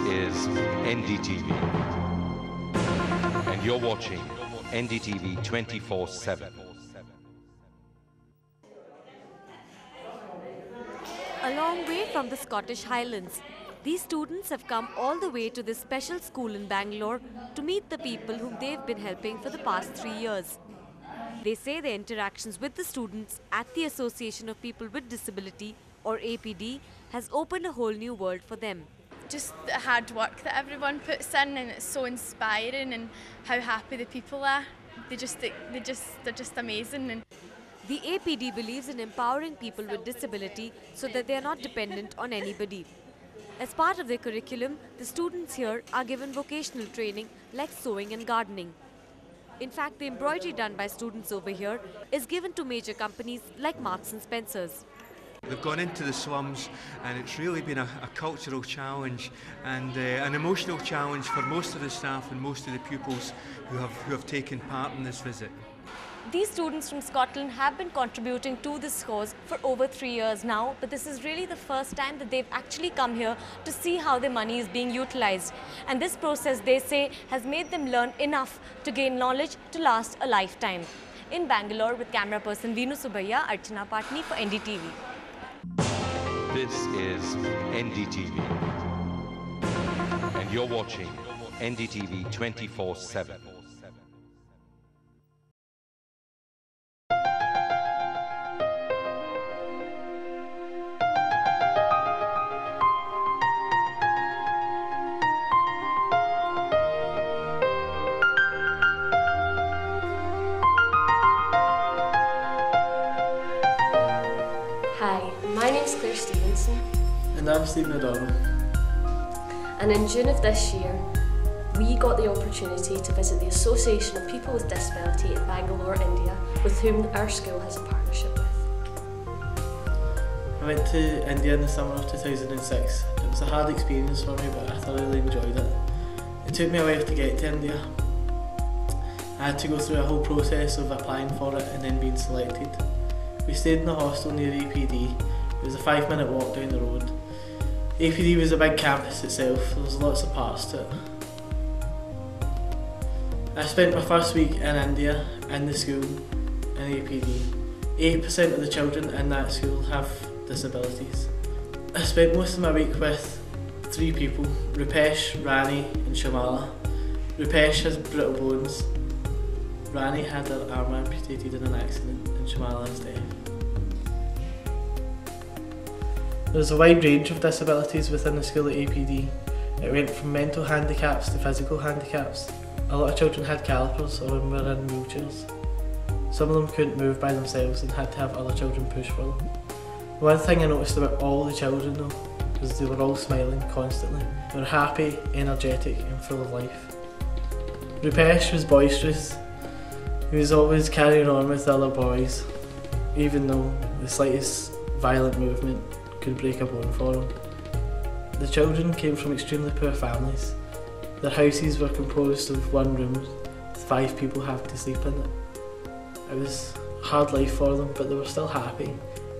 is NDTV, and you're watching NDTV 24/7. A long way from the Scottish Highlands, these students have come all the way to this special school in Bangalore to meet the people whom they've been helping for the past 3 years. They say their interactions with the students at the Association of People with Disability, or APD, has opened a whole new world for them. Just the hard work that everyone puts in, and it's so inspiring, and how happy the people are. They're just amazing. And the APD believes in empowering people with disability so that they are not dependent on anybody. As part of their curriculum, the students here are given vocational training like sewing and gardening. In fact, the embroidery done by students over here is given to major companies like Marks and Spencer's. They've gone into the slums, and it's really been a cultural challenge and an emotional challenge for most of the staff and most of the pupils who have taken part in this visit. These students from Scotland have been contributing to this cause for over 3 years now, but this is really the first time that they've actually come here to see how their money is being utilised. And this process, they say, has made them learn enough to gain knowledge to last a lifetime. In Bangalore, with camera person Veenu Subbiah, Archana Patni for NDTV. This is NDTV, and you're watching NDTV 24/7. And I'm Stephen O'Donnell. And in June of this year, we got the opportunity to visit the Association of People with Disability in Bangalore, India, with whom our school has a partnership with. I went to India in the summer of 2006. It was a hard experience for me, but I thoroughly enjoyed it. It took me a while to get to India. I had to go through a whole process of applying for it and then being selected. We stayed in a hostel near APD. It was a 5-minute walk down the road. APD was a big campus itself, there was lots of parts to it. I spent my first week in India in the school in APD. 8% of the children in that school have disabilities. I spent most of my week with 3 people, Rupesh, Rani and Shamala. Rupesh has brittle bones, Rani had her arm amputated in an accident, and Shamala is deaf. There's a wide range of disabilities within the school at APD. It went from mental handicaps to physical handicaps. A lot of children had calipers or were in wheelchairs. Some of them couldn't move by themselves and had to have other children push for them. One thing I noticed about all the children though, was they were all smiling constantly. They were happy, energetic and full of life. Rupesh was boisterous. He was always carrying on with the other boys, even though the slightest violent movement could break a bone for him. The children came from extremely poor families. Their houses were composed of one room with 5 people having to sleep in it. It was a hard life for them, but they were still happy.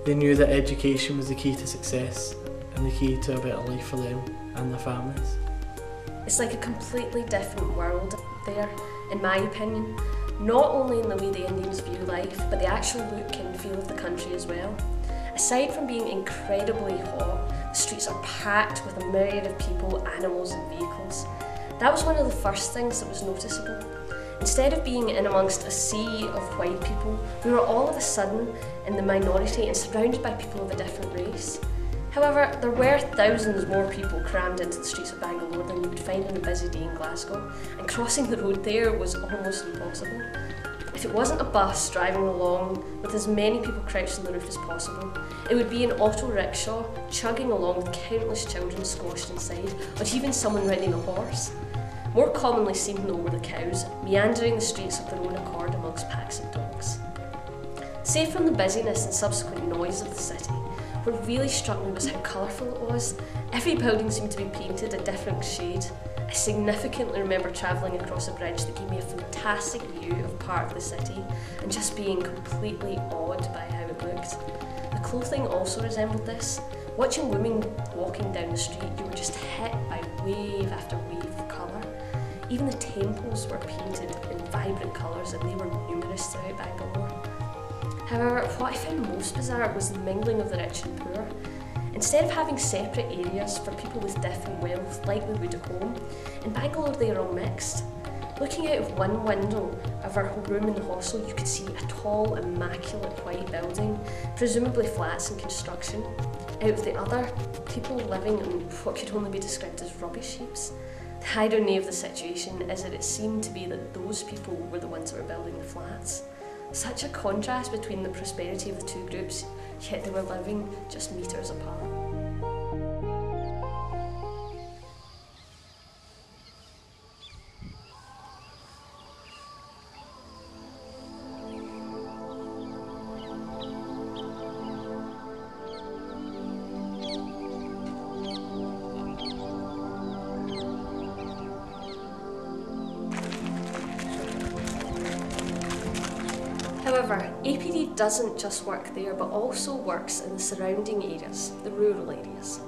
They knew that education was the key to success and the key to a better life for them and their families. It's like a completely different world there, in my opinion. Not only in the way the Indians view life, but the actual look and feel of the country as well. Aside from being incredibly hot, the streets are packed with a myriad of people, animals and vehicles. That was one of the first things that was noticeable. Instead of being in amongst a sea of white people, we were all of a sudden in the minority and surrounded by people of a different race. However, there were thousands more people crammed into the streets of Bangalore than you would find on a busy day in Glasgow, and crossing the road there was almost impossible. If it wasn't a bus driving along with as many people crouched on the roof as possible, it would be an auto rickshaw chugging along with countless children squashed inside, or even someone riding a horse. More commonly seen though were the cows, meandering the streets of their own accord amongst packs of dogs. Save from the busyness and subsequent noise of the city, what really struck me was how colourful it was. Every building seemed to be painted a different shade. I significantly remember travelling across a bridge that gave me a fantastic view of part of the city and just being completely awed by how it looked. The clothing also resembled this. Watching women walking down the street, you were just hit by wave after wave of colour. Even the temples were painted in vibrant colours, and they were numerous throughout Bangalore. However, what I found most bizarre was the mingling of the rich and poor. Instead of having separate areas for people with different wealth like we would at home, in Bangalore they are all mixed. Looking out of one window of our room in the hostel, you could see a tall, immaculate white building, presumably flats in construction. Out of the other, people living in what could only be described as rubbish heaps. The irony of the situation is that it seemed to be that those people were the ones that were building the flats. Such a contrast between the prosperity of the two groups, yet they were living just metres apart. However, APD doesn't just work there, but also works in the surrounding areas, the rural areas.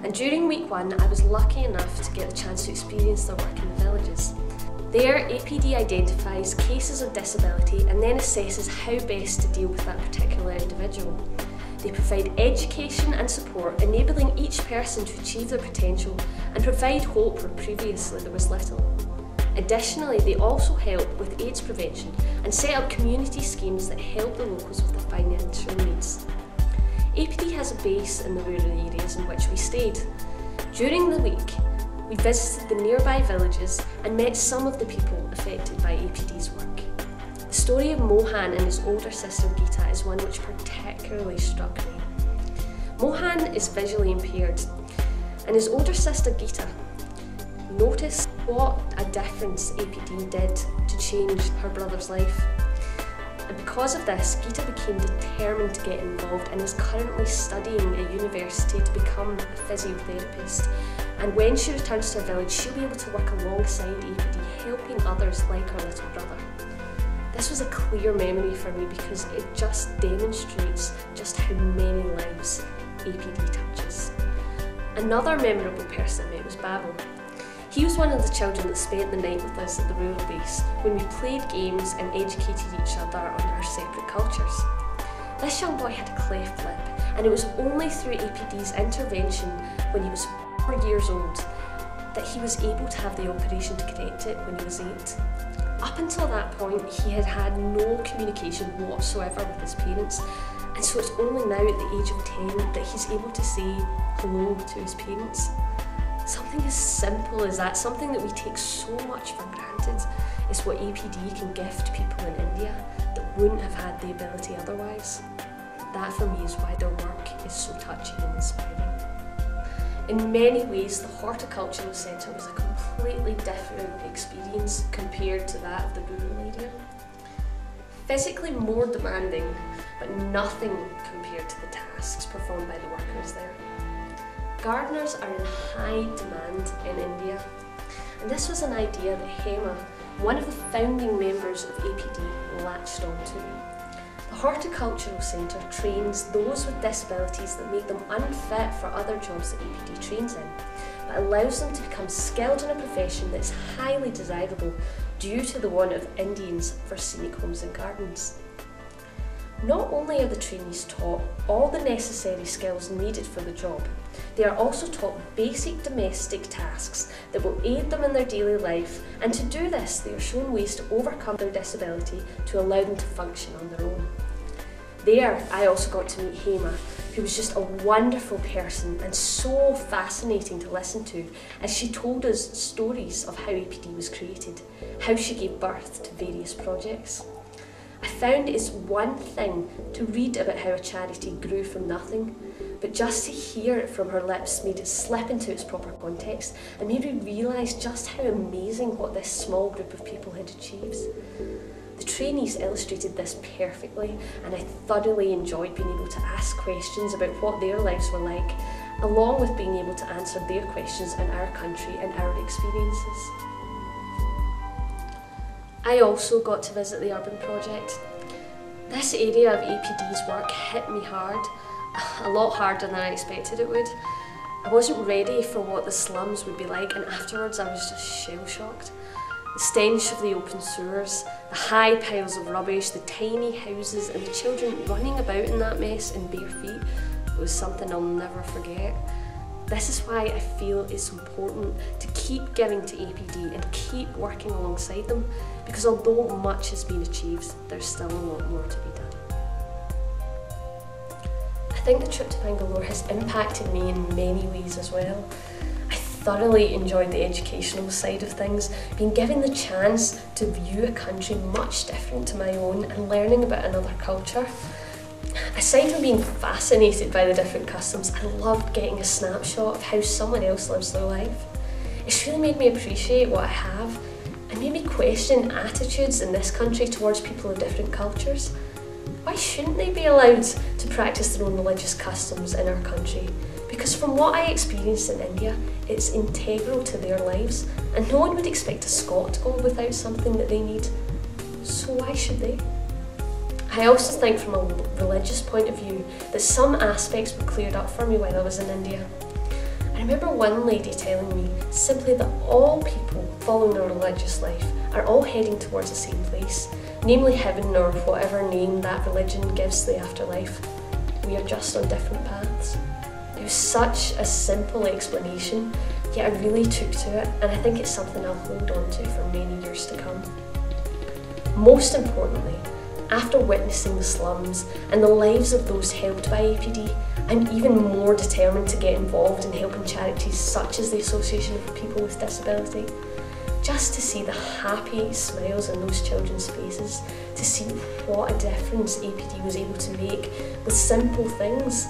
And during week 1, I was lucky enough to get the chance to experience their work in the villages. There, APD identifies cases of disability and then assesses how best to deal with that particular individual. They provide education and support, enabling each person to achieve their potential and provide hope where previously there was little. Additionally, they also help with AIDS prevention and set up community schemes that help the locals with their financial needs. APD has a base in the rural areas in which we stayed. During the week, we visited the nearby villages and met some of the people affected by APD's work. The story of Mohan and his older sister Geeta is one which particularly struck me. Mohan is visually impaired, and his older sister Geeta noticed what a difference APD did to change her brother's life. And because of this, Geeta became determined to get involved and is currently studying at university to become a physiotherapist. And when she returns to her village, she'll be able to work alongside APD, helping others like her little brother. This was a clear memory for me because it just demonstrates just how many lives APD touches. Another memorable person I met was Babel. He was one of the children that spent the night with us at the rural base when we played games and educated each other on our separate cultures. This young boy had a cleft lip, and it was only through APD's intervention when he was 4 years old that he was able to have the operation to correct it when he was 8. Up until that point, he had had no communication whatsoever with his parents, and so it's only now at the age of 10 that he's able to say hello to his parents. Something as simple as that, something that we take so much for granted, is what APD can gift people in India that wouldn't have had the ability otherwise. That for me is why their work is so touching and inspiring. In many ways, the horticultural centre was a completely different experience compared to that of the rural area. Physically more demanding, but nothing compared to the tasks performed by the workers there. Gardeners are in high demand in India, and this was an idea that Hema, one of the founding members of APD, latched onto. The Horticultural Centre trains those with disabilities that make them unfit for other jobs that APD trains in, but allows them to become skilled in a profession that is highly desirable due to the want of Indians for scenic homes and gardens. Not only are the trainees taught all the necessary skills needed for the job, they are also taught basic domestic tasks that will aid them in their daily life, and to do this they are shown ways to overcome their disability to allow them to function on their own. There I also got to meet Hema, who was just a wonderful person and so fascinating to listen to as she told us stories of how APD was created, how she gave birth to various projects. I found it's one thing to read about how a charity grew from nothing, but just to hear it from her lips made it slip into its proper context and made me realise just how amazing what this small group of people had achieved. The trainees illustrated this perfectly, and I thoroughly enjoyed being able to ask questions about what their lives were like, along with being able to answer their questions on our country and our experiences. I also got to visit the Urban Project. This area of APD's work hit me hard, a lot harder than I expected it would. I wasn't ready for what the slums would be like, and afterwards I was just shell-shocked. The stench of the open sewers, the high piles of rubbish, the tiny houses and the children running about in that mess in bare feet was something I'll never forget. This is why I feel it's important to keep giving to APD and keep working alongside them, because although much has been achieved, there's still a lot more to be done. I think the trip to Bangalore has impacted me in many ways as well. I thoroughly enjoyed the educational side of things, being given the chance to view a country much different to my own and learning about another culture. Aside from being fascinated by the different customs, I loved getting a snapshot of how someone else lives their life. It's really made me appreciate what I have and made me question attitudes in this country towards people of different cultures. Why shouldn't they be allowed to practice their own religious customs in our country? Because from what I experienced in India, it's integral to their lives, and no one would expect a Scot to go without something that they need. So why should they? I also think from a religious point of view that some aspects were cleared up for me while I was in India. I remember one lady telling me simply that all people following a religious life are all heading towards the same place, namely heaven or whatever name that religion gives the afterlife. We are just on different paths. It was such a simple explanation, yet I really took to it, and I think it's something I'll hold on to for many years to come. Most importantly, after witnessing the slums and the lives of those helped by APD, I'm even more determined to get involved in helping charities such as the Association of People with Disability. Just to see the happy smiles on those children's faces, to see what a difference APD was able to make with simple things,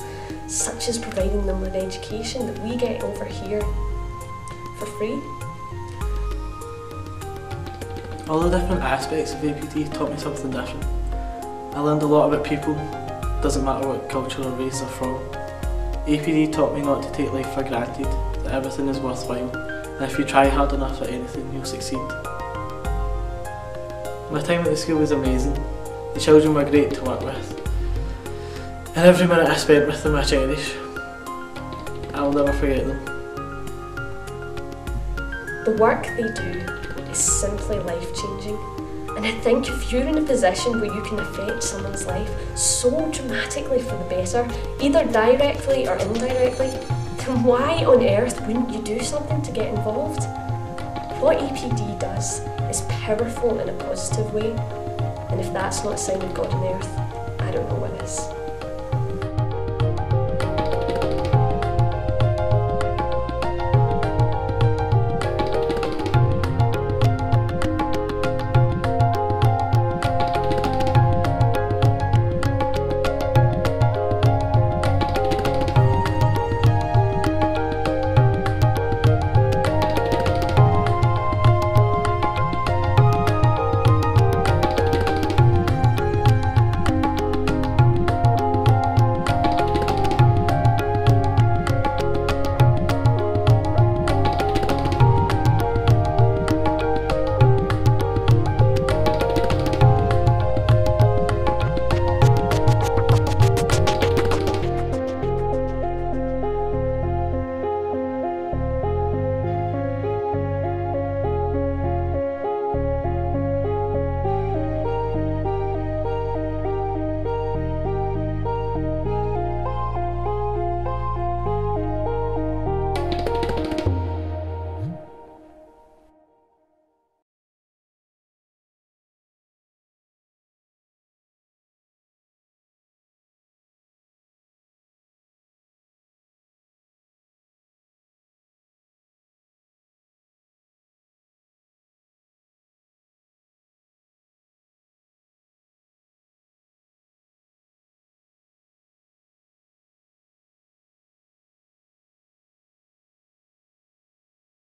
such as providing them with education that we get over here for free. All the different aspects of APD taught me something different. I learned a lot about people, doesn't matter what culture or race they're from. APD taught me not to take life for granted, that everything is worthwhile, and if you try hard enough at anything, you'll succeed. My time at the school was amazing. The children were great to work with, and every minute I spent with them I cherish. I'll never forget them. The work they do is simply life-changing. And I think if you're in a position where you can affect someone's life so dramatically for the better, either directly or indirectly, then why on earth wouldn't you do something to get involved? What APD does is powerful in a positive way, and if that's not a sign of God on earth, I don't know what is.